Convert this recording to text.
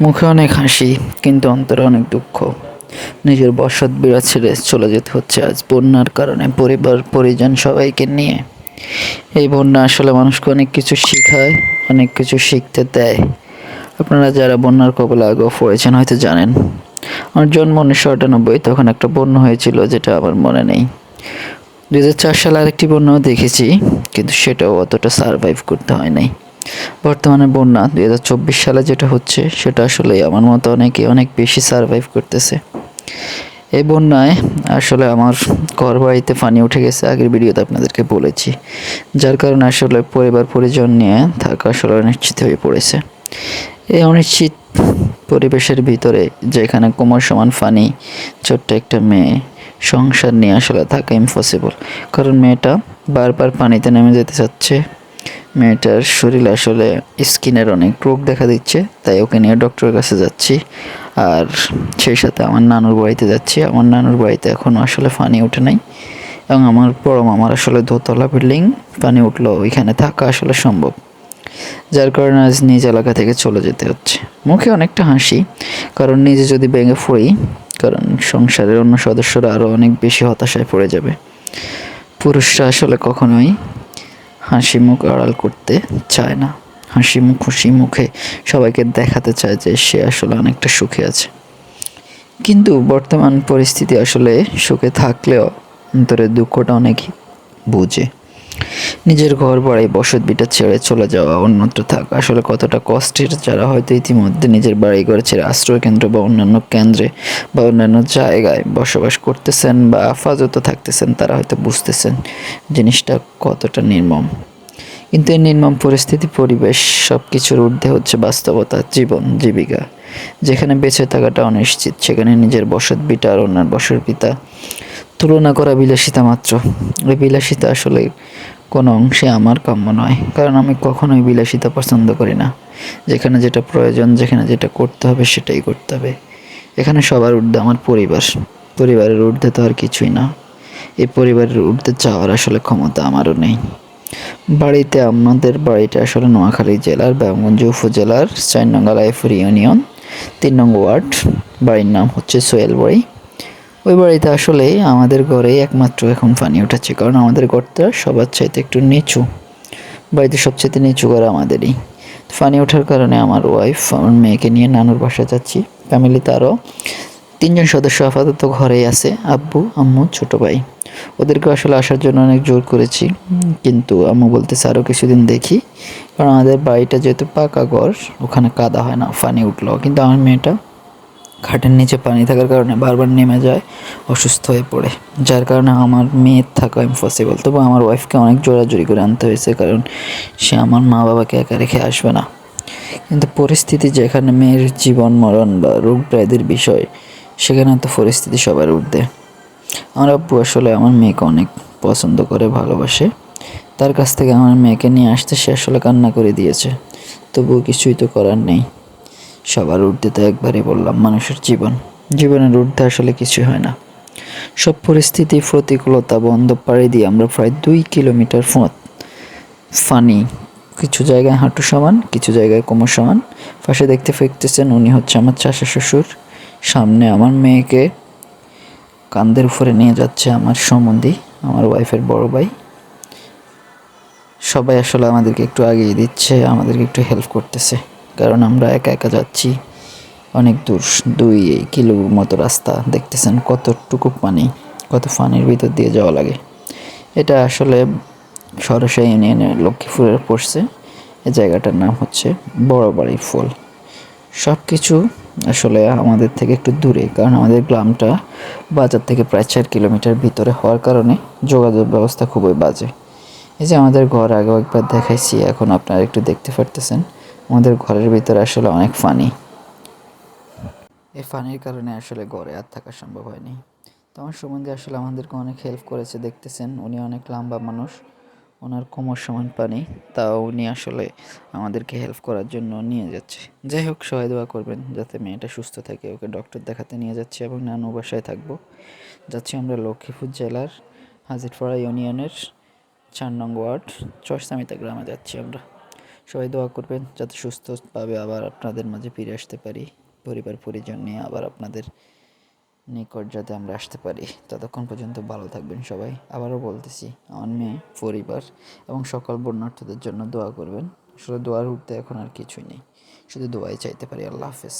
মুখে অনেক হাসি, কিন্তু অন্তরে অনেক দুঃখ। নিজের বসত বিড়া ছেড়ে চলে যেতে হচ্ছে আজ বন্যার কারণে পরিবার পরিজন সবাইকে নিয়ে। এই বন্যা আসলে মানুষকে অনেক কিছু শেখায়, অনেক কিছু শিখতে দেয়। আপনারা যারা বন্যার কবলে আগেও পড়েছেন হয়তো জানেন। আমার জন্ম 1998, তখন একটা বন্যা হয়েছিল যেটা আমার মনে নেই। 2004 সালে আরেকটি বন্যাও দেখেছি, কিন্তু সেটাও অতটা সারভাইভ করতে হয় নাই। বর্তমানে বন্যা 2024 সালে যেটা হচ্ছে সেটা আসলে আমার মতো অনেকে অনেক বেশি সারভাইভ করতেছে। এই বন্যায় আসলে আমার ঘর বাড়িতে পানি উঠে গেছে, আগের ভিডিওতে আপনাদেরকে বলেছি। যার কারণে আসলে পরিবার পরিজন নিয়ে থাকা আসলে অনিশ্চিত হয়ে পড়েছে। এই অনিশ্চিত পরিবেশের ভিতরে যেখানে কোমর সমান পানি, ছোট্ট একটা মেয়ে, সংসার নিয়ে আসলে থাকা ইম্পসিবল। কারণ মেয়েটা বারবার পানিতে নেমে যেতে চাচ্ছে। মেয়েটার শরীরে আসলে স্কিনের অনেক রোগ দেখা দিচ্ছে, তাই ওকে নিয়ে ডক্টরের কাছে যাচ্ছি। আর সেই সাথে আমার নানুর বাড়িতে যাচ্ছি। আমার নানুর বাড়িতে এখনও আসলে পানি ওঠে নাই, এবং আমার বড় মামার আসলে দোতলা বিল্ডিং, পানি উঠলো ওইখানে থাকা আসলে সম্ভব। যার কারণে আজ নিজ এলাকা থেকে চলে যেতে হচ্ছে। মুখে অনেকটা হাসি, কারণ নিজে যদি ভেঙে পড়ি, কারণ সংসারের অন্য সদস্যরা আরও অনেক বেশি হতাশায় পড়ে যাবে। পুরুষরা আসলে কখনোই হাসি মুখ আড়াল করতে চায় না। খুশি মুখে সবাইকে দেখাতে চায় যে সে আসলে অনেকটা সুখে আছে। কিন্তু বর্তমান পরিস্থিতি আসলে সুখে থাকলেও অন্তরের দুঃখটা অনেকই বুঝে। নিজের ঘর বাড়ি বসত ভিটা ছেড়ে চলে যাওয়া, অন্যত্র থাকা আসলে কতটা কষ্টের। যারা হয়তো ইতিমধ্যে নিজের বাড়ি ঘর ছেড়ে আশ্রয় কেন্দ্র বা অন্যান্য কেন্দ্রে বা অন্যান্য জায়গায় বসবাস করতেছেন বা আপাতত থাকতেছেন, তারা হয়তো বুঝতেছেন জিনিসটা কতটা নির্মম। কিন্তু এই নির্মম পরিস্থিতি, পরিবেশ, সব কিছুর ঊর্ধ্বে হচ্ছে বাস্তবতা, জীবন জীবিকা। যেখানে বেঁচে থাকাটা অনিশ্চিত, সেখানে নিজের বসত ভিটা আর অন্যান্য বসত ভিটা তুলনা করা বিলাসিতা মাত্র। এই বিলাসিতা আসলে কোনো অংশে আমার কাম্য নয়, কারণ আমি কখনোই বিলাসিতা পছন্দ করি না। যেখানে যেটা প্রয়োজন, যেখানে যেটা করতে হবে সেটাই করতে হবে। এখানে সবার ঊর্ধ্বে আমার পরিবার। পরিবারের ঊর্ধ্বে তো আর কিছুই না। এই পরিবারের ঊর্ধ্বে যাওয়ার আসলে ক্ষমতা আমারও নেই। আমাদের বাড়িটা আসলে নোয়াখালী জেলার ব্যায়ামগঞ্জ উপজেলার 4 নং আলাইপুর ইউনিয়ন 3 নং ওয়ার্ড। বাড়ির নাম হচ্ছে সোহেল বাড়ি। ওই বাড়িতে আসলে আমাদের ঘরেই একমাত্র এখন পানি উঠেছে, কারণ আমাদের ঘরটা সবার চাইতে একটু নিচু। বাড়িতে সবচেয়ে নিচু ঘর আমাদেরই। পানি ওঠার কারণে আমার ওয়াইফ আমার মেয়েকে নিয়ে নানুর বাসা যাচ্ছি। ফ্যামিলিতে আরও 3জন সদস্য আপাতত ঘরেই আছে, আব্বু, আম্মু, ছোট ভাই। ওদেরকে আসলে আসার জন্য অনেক জোর করেছি, কিন্তু আম্মু বলতেছে আরও কিছুদিন দেখি। কারণ আমাদের বাড়িটা যেহেতু পাকা ঘর, ওখানে কাদা হয় না পানি উঠলো। কিন্তু আমার মেয়েটা খাটের নিচে পানি থাকার কারণে বারবার নেমে যায়, অসুস্থ হয়ে পড়ে। যার কারণে আমার মেয়ের থাকা ইম্পসিবল। তবু আমার ওয়াইফকে অনেক জোরাজুরি করে আনতে হয়েছে, কারণ সে আমার মা বাবাকে একা রেখে আসবে না। কিন্তু পরিস্থিতি যেখানে মেয়ের জীবন মরণ বা রোগ ব্যাধির বিষয়, সেখানে তো পরিস্থিতি সবার ঊর্ধ্বে। আমার আব্বু আসলে আমার মেয়েকে অনেক পছন্দ করে, ভালোবাসে। তার কাছ থেকে আমার মেয়েকে নিয়ে আসতে সে আসলে কান্না করে দিয়েছে। তবুও কিছুই তো করার নেই। সবার ঊর্ধ্বে তো একবারই বললাম, মানুষের জীবন। জীবনের ঊর্ধ্বে আসলে কিছুই হয় না। সব পরিস্থিতি, প্রতিকূলতা বন্ধ পাড়ি দিয়ে আমরা প্রায় 2 কিলোমিটার পথ ফানি, কিছু জায়গায় হাঁটু সমান, কিছু জায়গায় কোমর সমান। পাশে দেখতে ফেকতেছেন, উনি হচ্ছে আমার চাচা শ্বশুর। সামনে আমার মেয়েকে কাঁধের উপরে নিয়ে যাচ্ছে আমার সম্বন্ধী, আমার ওয়াইফের বড় ভাই। সবাই আসলে আমাদেরকে একটু আগিয়ে দিচ্ছে, আমাদেরকে একটু হেল্প করতেছে, কারণ আমরা একা একা যাচ্ছি অনেক দূর। 2 কিলোর মতো রাস্তা, দেখতেছেন কতটুকু পানি, কত পানির ভিতর দিয়ে যাওয়া লাগে। এটা আসলে সরসা ইউনিয়নের লক্ষ্মীপুরের পড়ছে। এই জায়গাটার নাম হচ্ছে বড়বাড়ির ফল। সব কিছু আসলে আমাদের থেকে একটু দূরে, কারণ আমাদের গ্রামটা বাজার থেকে প্রায় 4 কিলোমিটার ভিতরে হওয়ার কারণে যোগাযোগ ব্যবস্থা খুবই বাজে। এই যে আমাদের ঘর আগেও একবার দেখাইছি, এখন আপনারা একটু দেখতে পারতেছেন আমাদের ঘরের ভিতরে আসলে অনেক পানি। এই পানির কারণে আসলে ঘরে আর থাকা সম্ভব হয়নি। তো আমার সম্বন্ধে আসলে আমাদেরকে অনেক হেল্প করেছে, দেখতেছেন উনি অনেক লম্বা মানুষ, ওনার কোমর সমান পানি, তাও উনি আসলে আমাদেরকে হেল্প করার জন্য নিয়ে যাচ্ছে। যাই হোক, সবাই দোয়া করবেন যাতে মেয়েটা সুস্থ থাকে। ওকে ডক্টর দেখাতে নিয়ে যাচ্ছি এবং নানু বাসায় থাকবো। যাচ্ছি আমরা লক্ষ্মীপুর জেলার হাজিরপাড়া ইউনিয়নের 4 নং ওয়ার্ড চরসামিতা গ্রামে যাচ্ছি আমরা। সবাই দোয়া করবেন যাতে সুস্থভাবে আবার আপনাদের মাঝে ফিরে আসতে পারি, পরিবার পরিজন নিয়ে আবার আপনাদের নিকট যাতে আমরা আসতে পারি। ততক্ষণ পর্যন্ত ভালো থাকবেন সবাই। আবারও বলতেছি, আমার মেয়ে, পরিবার এবং সকল বন্যার্থীদের জন্য দোয়া করবেন। আসলে দোয়ার উঠতে এখন আর কিছুই নেই, শুধু দোয়াই চাইতে পারি। আল্লাহ হাফেজ।